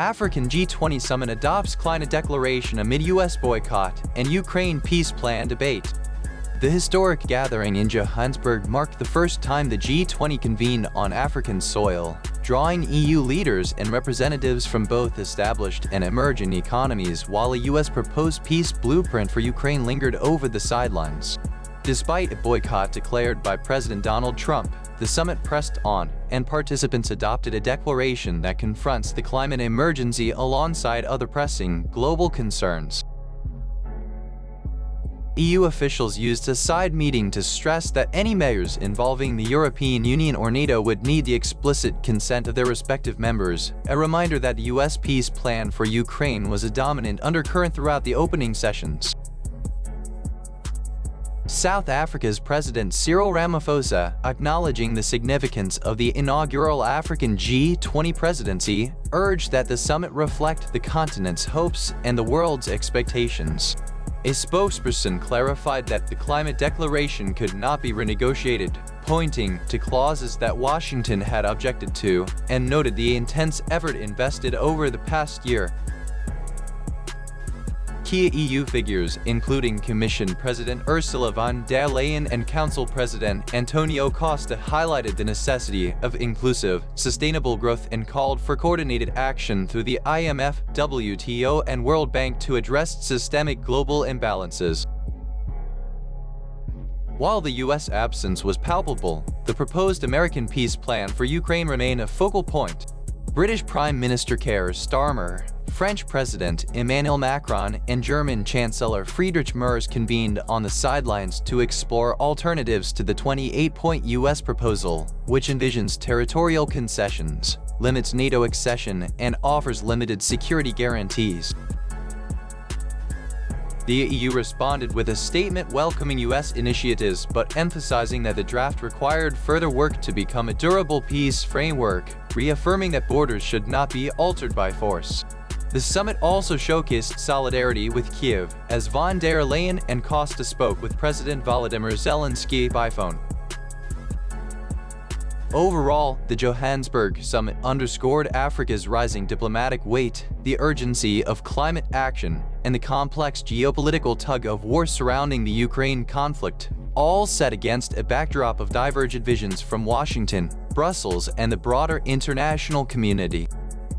African G20 summit adopts climate declaration amid U.S. boycott and Ukraine peace plan debate. The historic gathering in Johannesburg marked the first time the G20 convened on African soil, drawing EU leaders and representatives from both established and emerging economies, while a U.S. proposed peace blueprint for Ukraine lingered over the sidelines. Despite a boycott declared by President Donald Trump, the summit pressed on, and participants adopted a declaration that confronts the climate emergency alongside other pressing global concerns. EU officials used a side meeting to stress that any measures involving the European Union or NATO would need the explicit consent of their respective members, a reminder that the US peace plan for Ukraine was a dominant undercurrent throughout the opening sessions. South Africa's President Cyril Ramaphosa, acknowledging the significance of the inaugural African G20 presidency, urged that the summit reflect the continent's hopes and the world's expectations. A spokesperson clarified that the climate declaration could not be renegotiated, pointing to clauses that Washington had objected to, and noted the intense effort invested over the past year. Key EU figures, including Commission President Ursula von der Leyen and Council President Antonio Costa, highlighted the necessity of inclusive, sustainable growth and called for coordinated action through the IMF, WTO, and World Bank to address systemic global imbalances. While the U.S. absence was palpable, the proposed American peace plan for Ukraine remained a focal point. British Prime Minister Keir Starmer, French President Emmanuel Macron, and German Chancellor Friedrich Merz convened on the sidelines to explore alternatives to the 28-point U.S. proposal, which envisions territorial concessions, limits NATO accession, and offers limited security guarantees. The EU responded with a statement welcoming U.S. initiatives but emphasizing that the draft required further work to become a durable peace framework, reaffirming that borders should not be altered by force. The summit also showcased solidarity with Kiev, as von der Leyen and Costa spoke with President Volodymyr Zelensky by phone. Overall, the Johannesburg summit underscored Africa's rising diplomatic weight, the urgency of climate action, and the complex geopolitical tug-of-war surrounding the Ukraine conflict, all set against a backdrop of divergent visions from Washington, Brussels, and the broader international community.